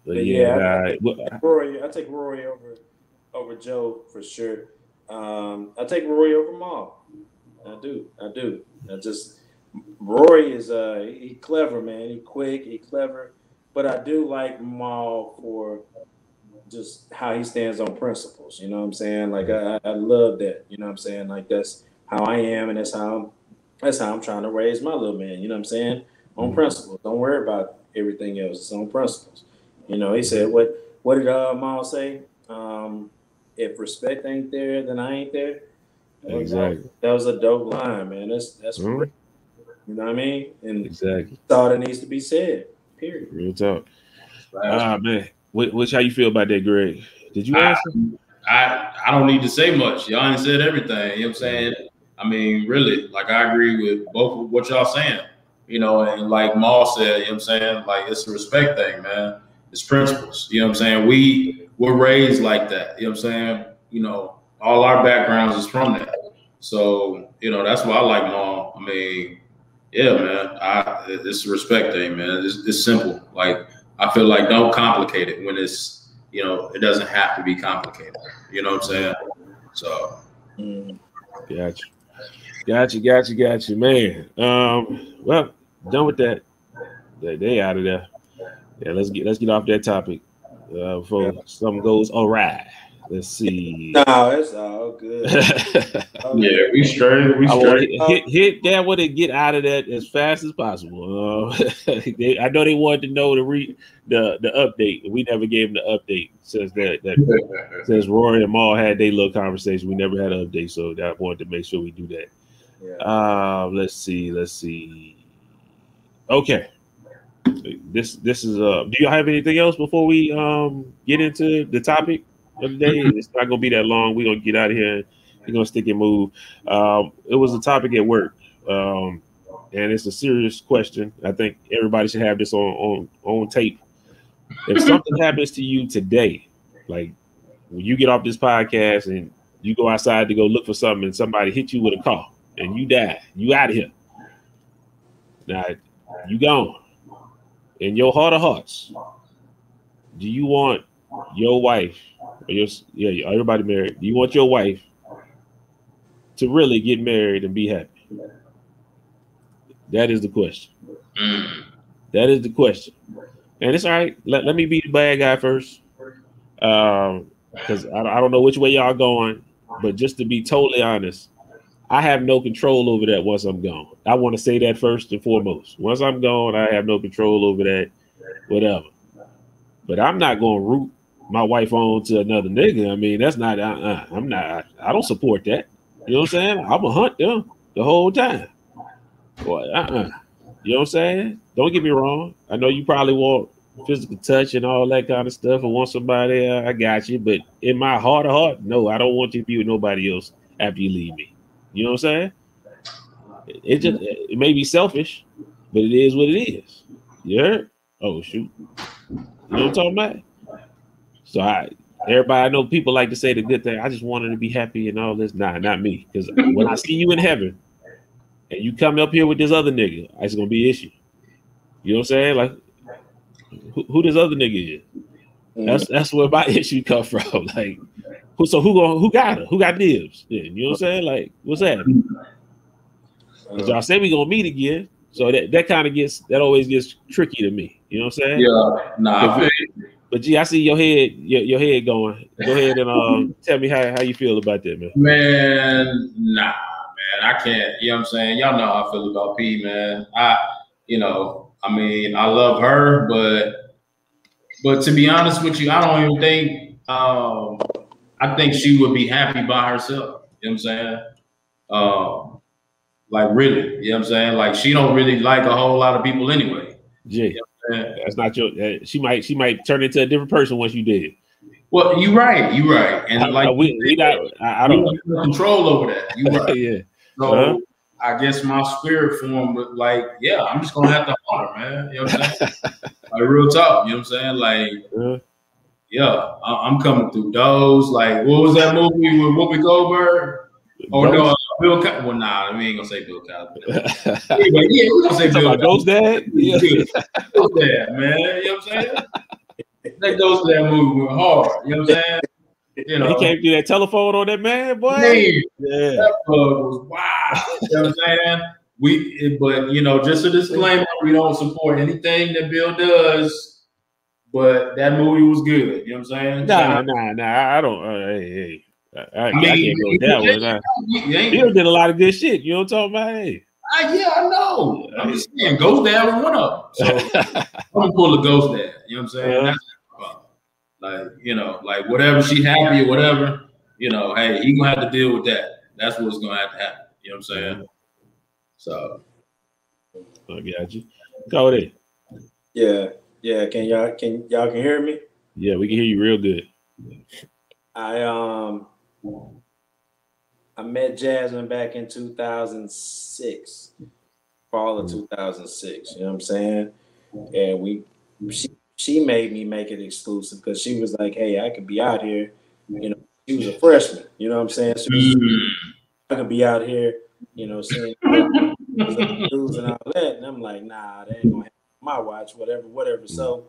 But I take Rory over Joe for sure. I take Rory over Mal. I do. Rory is he clever, man. He quick, he clever. But I do like Mal for just how he stands on principles. You know what I'm saying? Like I love that. You know what I'm saying? Like that's how I am, and that's how I'm trying to raise my little man. You know what I'm saying? On principles. Don't worry about everything else. It's on principles. You know, he said, what did Mal say? If respect ain't there, then I ain't there. Exactly. That was a dope line, man. That's great. You know what I mean? And exactly. That's all that needs to be said. Period. Real talk. Man. Which how you feel about that, Greg? Did you answer? I don't need to say much. Y'all ain't said everything. You know what I'm saying? I mean, really, like I agree with both of what y'all saying. You know, and like Mal said, you know what I'm saying? Like it's a respect thing, man. It's principles. You know what I'm saying? We're raised like that. You know what I'm saying? You know, all our backgrounds is from that. So, you know, that's why I like Mal. I mean, yeah, man. It's a respect thing, man. It's simple. Like I feel like don't complicate it when it's, you know, it doesn't have to be complicated. You know what I'm saying? So Gotcha, man. Well, done with that. They out of there. Yeah, let's get off that topic before something goes awry. Let's see. No, it's all good. Yeah, we straight. We straight. Hit that one and get out of that as fast as possible. I know they wanted to know the update. We never gave them the update since since Rory and Mal had their little conversation. We never had an update, so I wanted to make sure we do that. Yeah. Let's see. Okay. This is do you have anything else before we get into the topic of the day? It's not gonna be that long. We're gonna get out of here. We're gonna stick and move. It was a topic at work, and it's a serious question. I think everybody should have this on tape. If something happens to you today, like when you get off this podcast and you go outside to go look for something, and somebody hit you with a car and you die, you out of here. Now you gone. In your heart of hearts, do you want your wife, everybody married, do you want your wife to really get married and be happy? That is the question. That is the question. And it's all right. Let me be the bad guy first. Because I don't know which way y'all going, but just to be totally honest, I have no control over that once I'm gone. I want to say that first and foremost. Once I'm gone, I have no control over that, whatever. But I'm not going to root my wife on to another nigga. I mean, that's not, I don't support that. You know what I'm saying? I'm going to hunt them the whole time. Boy, You know what I'm saying? Don't get me wrong. I know you probably want physical touch and all that kind of stuff and want somebody, I got you. But in my heart of heart, no, I don't want you to be with nobody else after you leave me. You know what I'm saying? It may be selfish, but it is what it is. You heard? Oh shoot. You know what I'm talking about? So everybody, I know people like to say the good thing. I just wanted to be happy and all this. Nah, not me. Because when I see you in heaven and you come up here with this other nigga, it's gonna be an issue. You know what I'm saying? Like who this other nigga is? That's where my issue come from. Like who got her? Who got dibs? Yeah, you know what I'm saying? Like, what's happening? Y'all say we gonna meet again, so that always gets tricky to me. You know what I'm saying? Yeah, nah. But gee, I see your head going. Go ahead and tell me how you feel about that, man. Man, nah, man, I can't. You know what I'm saying? Y'all know how I feel about P, man. I love her, but to be honest with you, I don't even think. I think she would be happy by herself. You know what I'm saying? Like really, you know what I'm saying? Like she don't really like a whole lot of people anyway. Yeah, you know that's not your. She might turn into a different person once you did. Well, you're right. And I don't have control over that. You're right. Yeah. So I guess my spirit form would like, yeah, I'm just gonna have to honor, man. You know what I'm saying? Like real talk. You know what I'm saying? Like. Yeah, I'm coming through those. Like, what was that movie with Whoopi Goldberg? Oh no, Bill. Well, nah, we ain't gonna say Bill Cosby. Anyway, yeah, we're gonna say Bill. Ghost Dad. Yeah, Ghost Dad, man. You know what I'm saying? That Ghost Dad movie went hard. You know what I'm saying? You know, he came through that telephone on that man, boy. Yeah, that was wow. You know what I'm saying? But you know, just a disclaimer: we don't support anything that Bill does. But that movie was good. You know what I'm saying? Nah. I don't. I can't go with that one. Bill did a lot of good shit. You know what I'm talking about? Hey. Yeah, I know. I'm just saying, Ghost Dad was one of them. So I'm gonna pull the Ghost Dad. You know what I'm saying? That's like, you know, like whatever she happy or whatever, you know, hey, he gonna have to deal with that. That's what's gonna have to happen. You know what I'm saying? So I got you. Cody. Yeah, can y'all hear me? Yeah, we can hear you real good. I met Jasmine back in 2006, fall of 2006. You know what I'm saying? And she made me make it exclusive because she was like, "Hey, I could be out here." You know, she was a freshman. You know what I'm saying? I could be out here. You know, seeing news and all that, and I'm like, "Nah, that ain't gonna happen. My watch, whatever." So,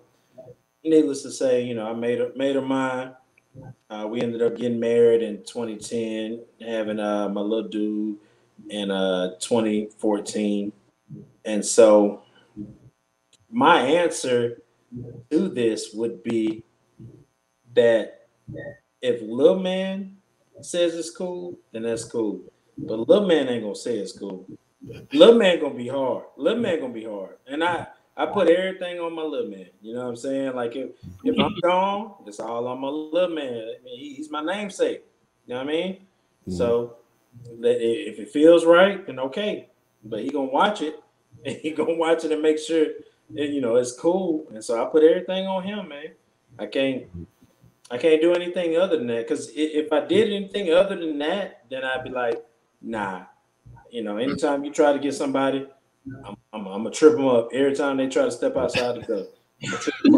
needless to say, you know, I made her mine. We ended up getting married in 2010, having my little dude in 2014, and so my answer to this would be that if Lil Man says it's cool, then that's cool. But Lil Man ain't gonna say it's cool. Lil Man gonna be hard. Lil Man gonna be hard. And I put everything on my Lil Man. You know what I'm saying? Like if I'm gone, it's all on my Lil Man. I mean, he's my namesake. You know what I mean? Mm-hmm. So if it feels right, then okay. But he gonna watch it, and he gonna watch it and make sure that, you know, it's cool. And so I put everything on him, man. I can't do anything other than that. Because if I did anything other than that, then I'd be like, nah. You know, anytime you try to get somebody, I'm gonna trip them up. Every time they try to step outside the door, I'm gonna trip them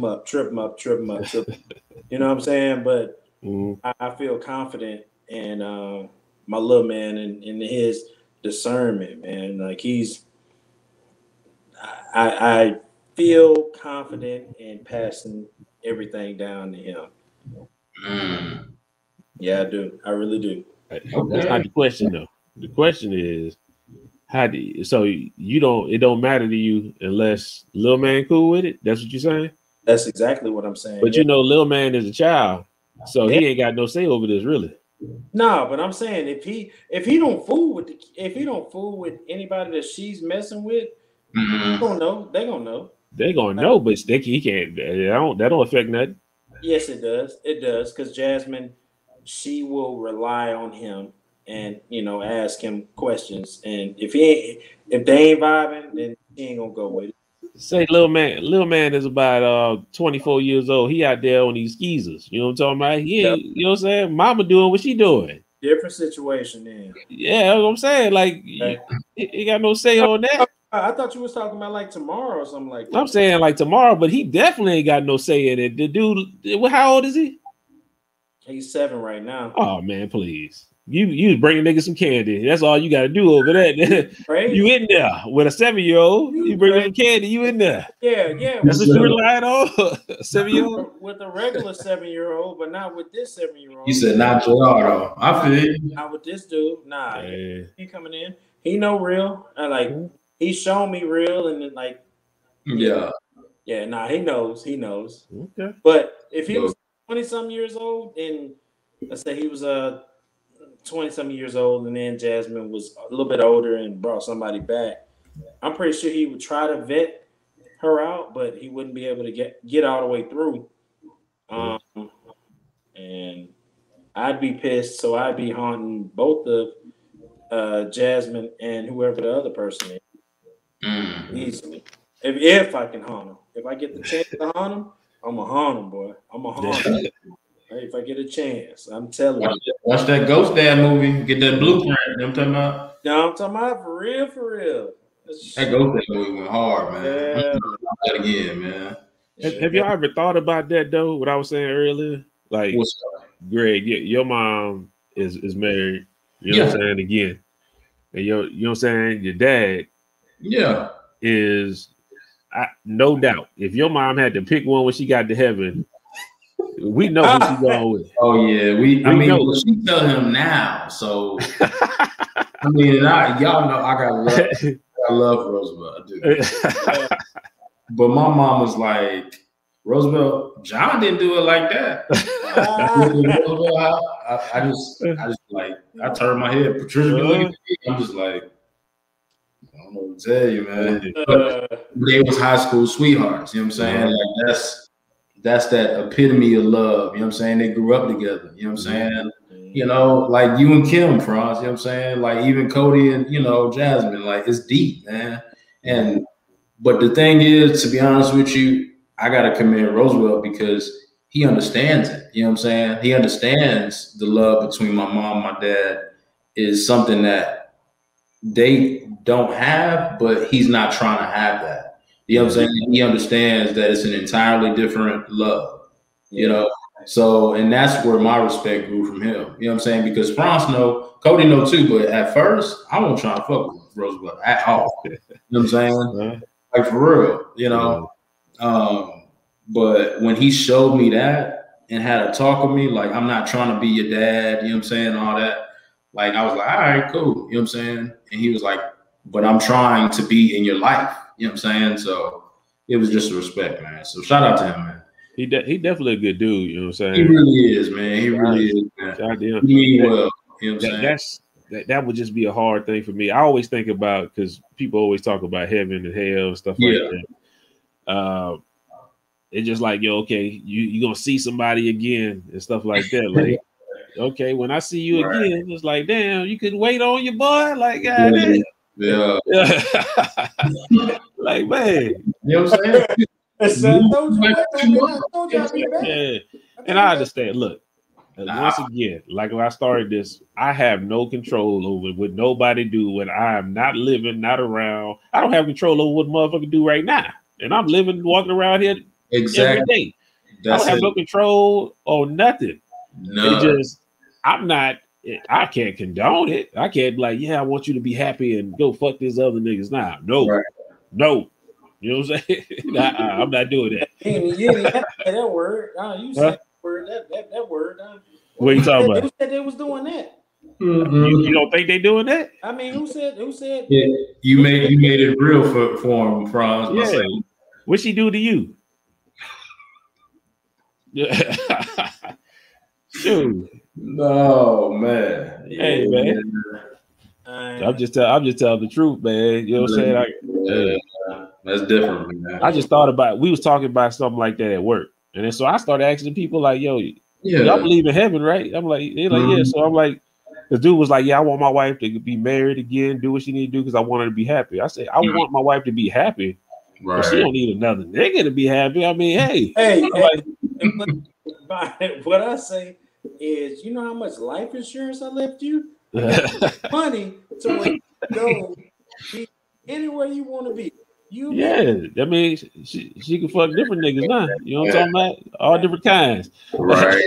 up. Trip them up. You know what I'm saying? But I feel confident in my little man and in his discernment, man. Like I feel confident in passing everything down to him. Yeah, I do. I really do. That's not the question, though. The question is, it don't matter to you unless Lil Man cool with it? That's what you're saying? That's exactly what I'm saying. But you know, Lil Man is a child, so he ain't got no say over this, really. No, but I'm saying if he don't fool with anybody that she's messing with, they gonna know. They're gonna know, but he can't. That don't affect nothing. Yes, it does. It does, because Jasmine, she will rely on him and, you know, ask him questions. And if they ain't vibing, then he ain't gonna go with it. Say Lil Man is about 24 years old. He out there on these skeezers. You know what I'm talking about? He ain't, you know what I'm saying? Mama doing what she doing. Different situation then. Yeah, that's what I'm saying. Like, he got no say on that. I thought you was talking about like tomorrow or something like that. I'm saying like tomorrow, but he definitely ain't got no say in it. The dude, how old is he? He's 7 right now. Oh man, please. You was bringing niggas some candy. That's all you got to do over there. You in there with a 7-year-old. You bring some candy. You in there. Yeah. That's what you relying on. 7-year-old with a regular 7-year-old, but not with this 7-year-old. You said not Gerardo. I feel you. Not with this dude. Nah, he coming in. He know real. And like he's shown me real, and then like yeah. Nah, he knows. Okay. But if he was 20-some years old, and let's say he was 20-some years old, and then Jasmine was a little bit older and brought somebody back, I'm pretty sure he would try to vet her out, but he wouldn't be able to get all the way through. And I'd be pissed, so I'd be haunting both of Jasmine and whoever the other person is easily. If I can haunt him, if I get the chance to haunt him, I'm gonna haunt him, boy. I'm gonna haunt him. Hey, if I get a chance, I'm telling you. Watch that Ghost Dad movie. Get that blueprint. You know what I'm talking about? No, I'm talking about for real. That Ghost Dad movie went hard, man. Yeah. That again, man. Have y'all ever thought about that though? What I was saying earlier, like Greg, your mom is married. You know what I'm saying again, and you know what I'm saying. Your dad, is no doubt. If your mom had to pick one when she got to heaven, we know who she's going with. Oh yeah, I mean, well, she tell him now. So I mean, y'all know I got love for Roosevelt. I do. But my mom was like, Roosevelt, John didn't do it like that. I just like, I turned my head. Patricia be looking at me. I'm just like, I don't know what to tell you, man. But they was high school sweethearts. You know what I'm saying? Like that's that epitome of love. You know what I'm saying? They grew up together. You know what I'm saying? You know, like you and Kim, Franz. You know what I'm saying? Like even Cody and, you know, Jasmine. Like it's deep, man. But the thing is, to be honest with you, I gotta commend Roosevelt because he understands it. You know what I'm saying? He understands the love between my mom and my dad is something that they don't have, but he's not trying to have that. You know what I'm saying? He understands that it's an entirely different love, you know? So, and that's where my respect grew from him. You know what I'm saying? Because Franz know, Cody know too, but at first, I wasn't trying to fuck with Roosevelt at all. You know what I'm saying? Like for real, you know? But when he showed me that and had a talk with me, like, I'm not trying to be your dad, you know what I'm saying? All that. Like, I was like, all right, cool. You know what I'm saying? And he was like, but I'm trying to be in your life. You know what I'm saying? So it was just a respect, man. So shout out to him, man. He definitely a good dude. You know what I'm saying? He really is, man. He really is, man. Goddamn. He mean well. You know what I'm saying? That would just be a hard thing for me. I always think about, because people always talk about heaven and hell and stuff like that. It's just like, yo, okay, you're gonna see somebody again and stuff like that. Like, okay, when I see you again, it's like, damn, you could wait on your boy. Like, goddamn. Yeah. Like, man. You know what I'm saying? Yeah. And I understand. Look, once again, like when I started this, I have no control over what nobody do when I am not living, not around. I don't have control over what motherfucker do right now. And I'm living, walking around here every day. I don't have no control or nothing. No. It just, I can't condone it. I can't be like, yeah, I want you to be happy and go fuck these other niggas now. No. No. You know what I'm saying? I'm not doing that. You didn't have to say that word. You said that word. That word. What are you talking about? Who said they was doing that? Mm-hmm. You don't think they doing that? I mean, who said? Yeah, you made it real for him, Franz. Yeah. What'd she do to you? Dude. No, man. Hey, man. I'm just telling the truth, man. You know what I'm saying? That's different, man. I just thought about, we was talking about something like that at work. And then so I started asking people like, yo, y'all believe in heaven, right? I'm like, they're like, yeah. So I'm like, the dude was like, yeah, I want my wife to be married again, do what she need to do because I want her to be happy. I said, I want my wife to be happy. But she don't need another nigga to be happy. I mean, what I say is, you know how much life insurance I left you? Money to where you go be anywhere you want to be. That means she can fuck different niggas now. You know what I'm talking about? All different kinds. Right.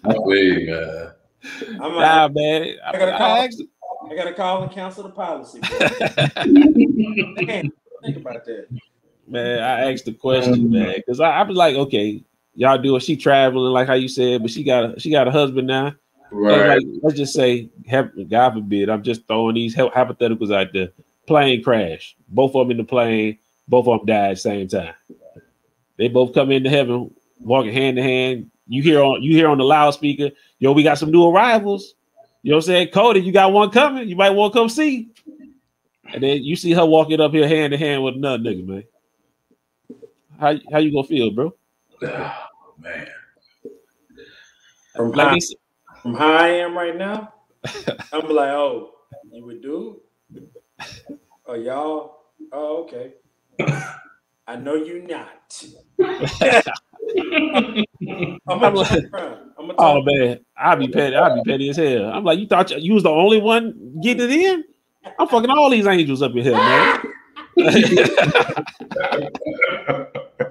Man. Man. I gotta call and cancel the policy. Man, think about that. Man, I asked the question, man, because I was like, okay, y'all do it. She traveling, like how you said, but she got a husband now. Right. Like, let's just say, God forbid, I'm just throwing these hypotheticals out there. Plane crash. Both of them in the plane. Both of them died at the same time. They both come into heaven, walking hand in hand. You hear on the loudspeaker, yo, we got some new arrivals. You know what I'm saying? Cody, you got one coming. You might want to come see. And then you see her walking up here hand in hand with another nigga, man. How you gonna feel, bro? Oh, man. From how I am right now, I'm like, oh, you would do? Oh, y'all? Oh, okay. I know you not. Oh man, I'll be petty as hell. I'm like, you thought you was the only one getting it in? I'm fucking all these angels up in here, man.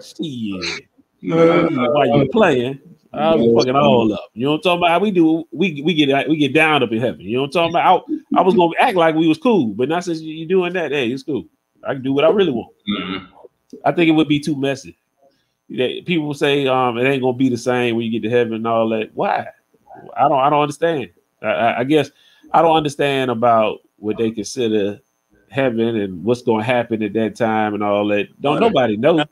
Shit. Why you playing? I was fucking all up. You know what I'm talking about? We do. We get down up in heaven. You know what I'm talking about? I was gonna act like we was cool, but not since you doing that. Hey, it's cool. I can do what I really want. Mm-hmm. I think it would be too messy. People say it ain't gonna be the same when you get to heaven and all that. Why? I don't understand. I guess I don't understand about what they consider heaven and what's gonna happen at that time and all that. Nobody know.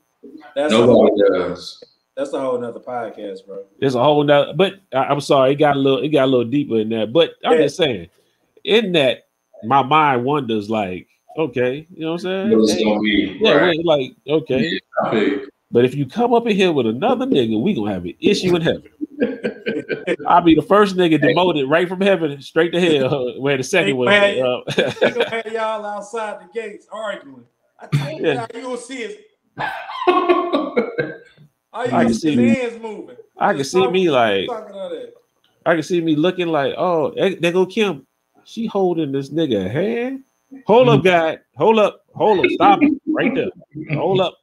Nobody does. That's a whole nother podcast, bro. There's a whole nother, but I'm sorry, it got a little deeper in there. But I'm just saying, in that, my mind wonders, like, okay, you know what I'm saying? What's gonna be? Right. Like, okay. Yeah, but if you come up in here with another nigga, we gonna have an issue in heaven. I'll be the first nigga demoted right from heaven straight to hell. Where the second one, have y'all outside the gates arguing. I told y'all you gonna see us. I can see hands moving. I can see me like. I can see me looking like, oh, there go Kim. She holding this nigga hand. Hold up, guy. Hold up. Stop it right there. Hold up.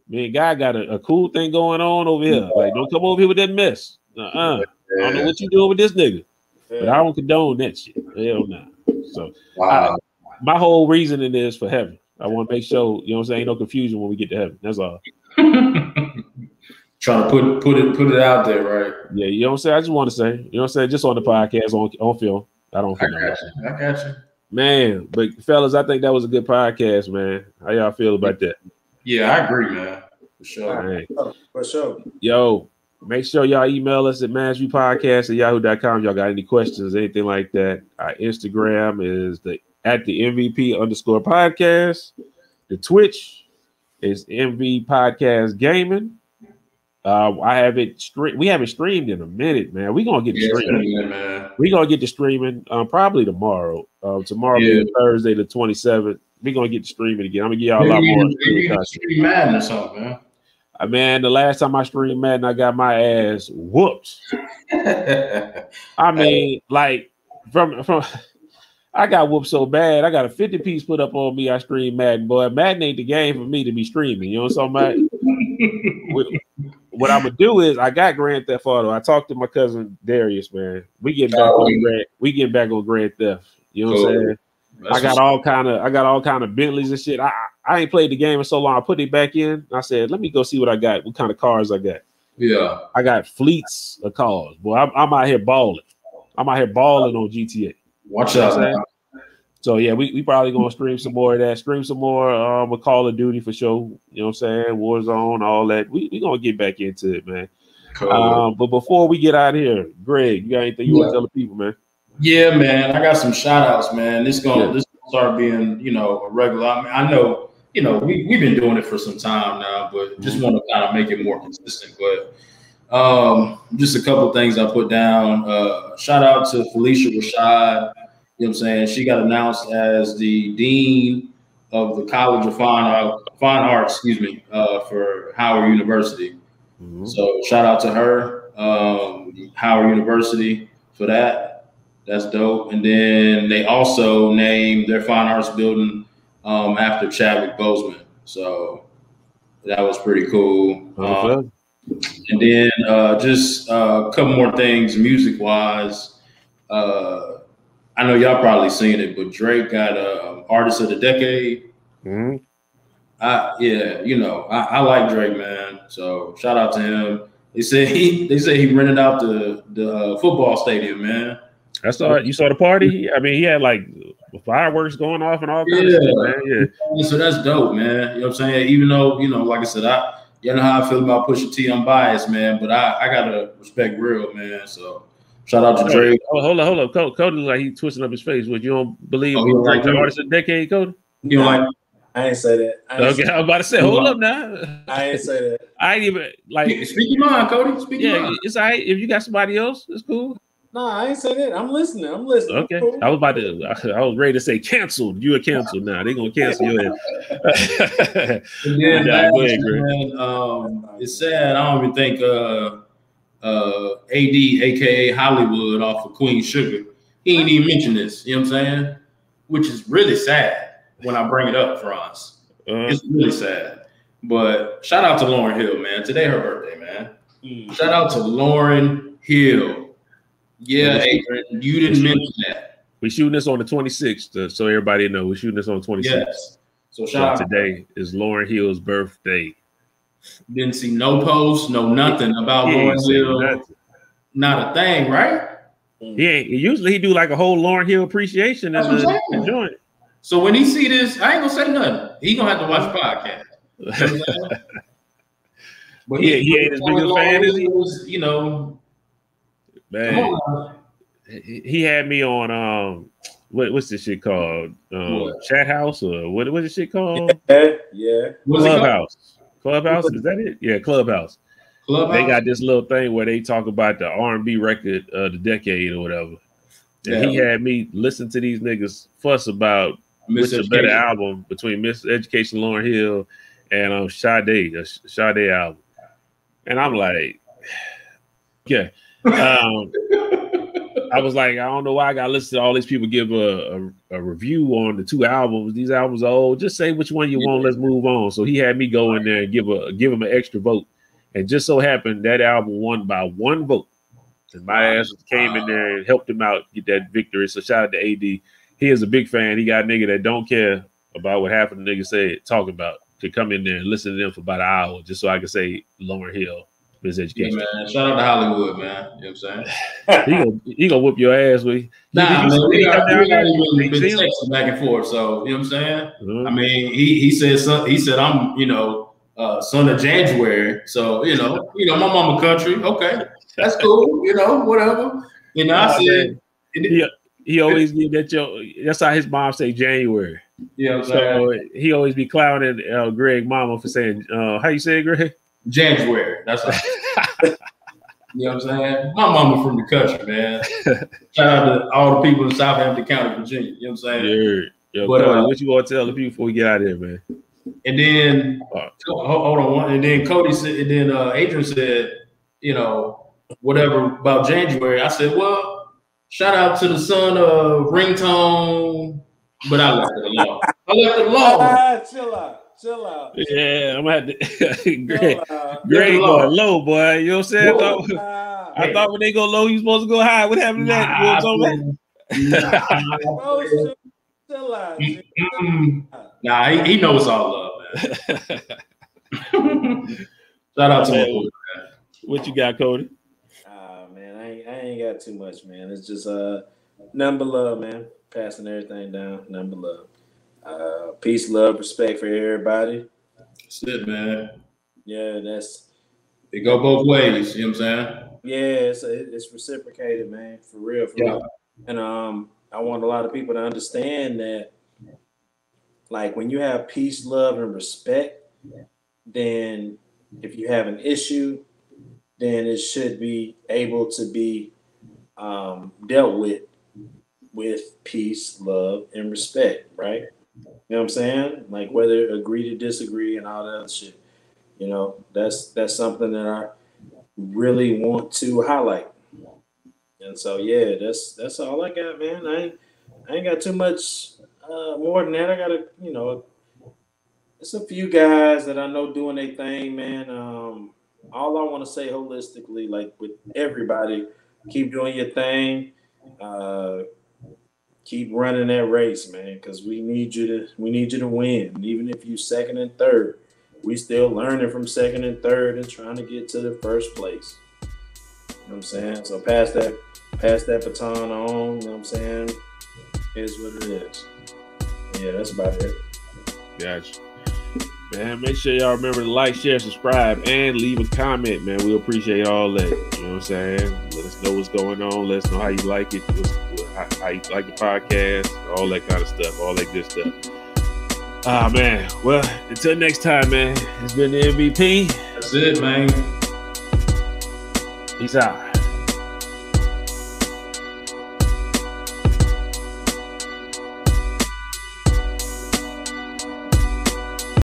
Me and guy got a cool thing going on over here. Like, don't come over here with that mess. I don't know what you doing with this nigga, but I don't condone that shit. Hell no. So, my whole reasoning is for heaven. I want to make sure, you know what I'm saying, ain't no confusion when we get to heaven. That's all. Trying to put it out there, right? Yeah, you know what I'm saying? I just want to say, you know what I'm saying, just on the podcast, on film. I don't feel I got you. Man, but fellas, I think that was a good podcast, man. How y'all feel about that? Yeah, I agree, man. For sure. Right. For sure. Yo, make sure y'all email us at MVPODCAST@yahoo.com. Y'all got any questions, anything like that? Our Instagram is at the MVP_podcast. The Twitch is MV Podcast Gaming. I have it. We haven't streamed in a minute, man. We're gonna get to streaming. We're gonna get to streaming probably tomorrow. Tomorrow being Thursday the 27th. We're gonna get to streaming again. I'm gonna give y'all a lot more. Stream Madden or something, man. Man, the last time I streamed Madden, I got my ass whooped. I mean, like from I got whooped so bad. I got a 50-piece put up on me. I streamed Madden, boy. Madden ain't the game for me to be streaming. You know what I'm talking about? What I'm gonna do is I got Grand Theft Auto. I talked to my cousin Darius, man. We getting back on Grand Theft. You know what I'm saying? I got all kind of Bentleys and shit. I ain't played the game in so long. I put it back in. I said, let me go see what I got. What kind of cars I got? Yeah, I got fleets of cars. Boy, I'm out here balling. I'm out here balling on GTA. Watch out. So yeah, we probably gonna stream some more of that. Stream some more with Call of Duty for sure. You know what I'm saying? Warzone, all that. We gonna get back into it, man. Cool. But before we get out of here, Greg, you got anything you want to tell the people, man? Yeah, man. I got some shout outs, man. This gonna start being, a regular. I mean, I know, we've been doing it for some time now, but just want to kind of make it more consistent. But just a couple things I put down. Shout out to Felicia Rashad. You know what I'm saying? She got announced as the dean of the College of Fine Arts, for Howard University. Mm-hmm. So shout out to her, Howard University, for that. That's dope. And then they also named their fine arts building after Chadwick Boseman. So that was pretty cool. And then just a couple more things music-wise. I know y'all probably seen it, but Drake got Artist of the Decade. Mm-hmm. I like Drake, man. So shout out to him. They say he rented out the football stadium, man. I saw it. You saw the party? I mean, he had like fireworks going off and all kinds of shit, man. Yeah. So that's dope, man. You know what I'm saying? Even though, like I said, you know how I feel about Pusha T. I'm biased, man, but I gotta respect real, man. So shout out to Drake. Oh, hold up. Cody look like he's twisting up his face. What, you don't believe Drake's the artist of the decade, Cody? You know, like, I ain't say that. I was about to say, hold up now. I ain't say that. I ain't even like. Speak your mind, Cody. Speak your mind. It's all right. If you got somebody else, it's cool. No, I ain't say that. I'm listening. Okay. Cool. I was ready to say canceled. You are canceled now. They're gonna cancel your ass. It's sad. I don't even think AD, aka Hollywood, off of Queen Sugar, he ain't even mentioned this. You know what I'm saying? Which is really sad when I bring it up for us. It's really sad. But shout out to Lauryn Hill, man. Today her birthday, man. Shout out to Lauryn Hill. Yeah, Adrian, you didn't mention that. We're shooting this on the 26th, so everybody know we're shooting this on the 26th. Yes. So shout out. Today is Lauryn Hill's birthday. Didn't see no post, no nothing about Lauryn Hill. Not a thing, right? Yeah, usually he do like a whole Lauryn Hill appreciation as a joint. So when he see this, I ain't gonna say nothing. He gonna have to watch the podcast. But he ain't as big a fan as he was, Man, he had me on what's this shit called? Chat House or what is this shit called? Yeah. Clubhouse, is that it? Yeah, Clubhouse. They got this little thing where they talk about the R&B record of the decade or whatever. And he had me listen to these niggas fuss about which is a better album between Miss Education, Lauryn Hill, and Sade, the Sade album. And I'm like, yeah. I was like, I don't know why I got to listen to all these people give a review on the two albums. These albums are old. Just say which one you want. Let's move on. So he had me go in there and give him an extra vote. And just so happened that album won by one vote. And my ass came in there and helped him out get that victory. So shout out to AD. He is a big fan. He got a nigga that don't care about what half of the niggas say talking about to come in there and listen to them for about an hour just so I could say Lauryn Hill. His education. Yeah, man. Shout out to Hollywood, man. You know what I'm saying? he gonna whoop your ass with. Nah, man, we got been texting back and forth. So you know what I'm saying? I mean, he said something. He said, I'm, son of January. So, you know, my mama country. Okay, that's cool. You know, whatever. You know, I said he always get that that's how his mom say January. Yeah, so he always be clowning Greg mama for saying how you say it, Greg? January. That's how. You know what I'm saying? My mama from the country, man. Shout out to all the people in Southampton County, Virginia. You know what I'm saying? Yeah. But Cody, what you want to tell the people before we get out of here, man? And then hold on one. And then Cody said, and then Adrian said, you know, whatever about January. I said, well, shout out to the son of Ringtone, but I left it alone. Chill out. Yeah, I'm gonna have to. Greg going low, boy. You know what I'm saying? I thought when they go low, you supposed to go high. What happened to that? Chill out. Nah, he knows all love, man. Shout out to him. What you got, Cody? Man, I ain't got too much, man. It's just nothing but love, man. Passing everything down, nothing but love. Peace, love, respect for everybody. That's it, man. Yeah, it go both ways. You know what I'm saying? Yeah, it's reciprocated, man. For real. And I want a lot of people to understand that, like, when you have peace, love, and respect, then if you have an issue, then it should be able to be dealt with peace, love, and respect, right? You know what I'm saying? Like, whether agree to disagree and all that other shit. You know, that's something that I really want to highlight. And so, yeah, that's all I got, man. I ain't got too much more than that. I got to, you know, it's a few guys that I know doing their thing, man. All I want to say holistically, like with everybody, keep doing your thing. Keep running that race, man, because we need you to win. Even if you second and third, we still learning from second and third and trying to get to the first place. You know what I'm saying? So pass that baton on, you know what I'm saying? Here's what it is. Yeah, that's about it. Gotcha. Man, make sure y'all remember to like, share, subscribe, and leave a comment, man. We appreciate all that. You know what I'm saying? Let us know what's going on. Let us know how you like it, how you like the podcast, all that kind of stuff, all that good stuff. Man. Well, until next time, man. It's been the MVP. That's it, man. Peace out.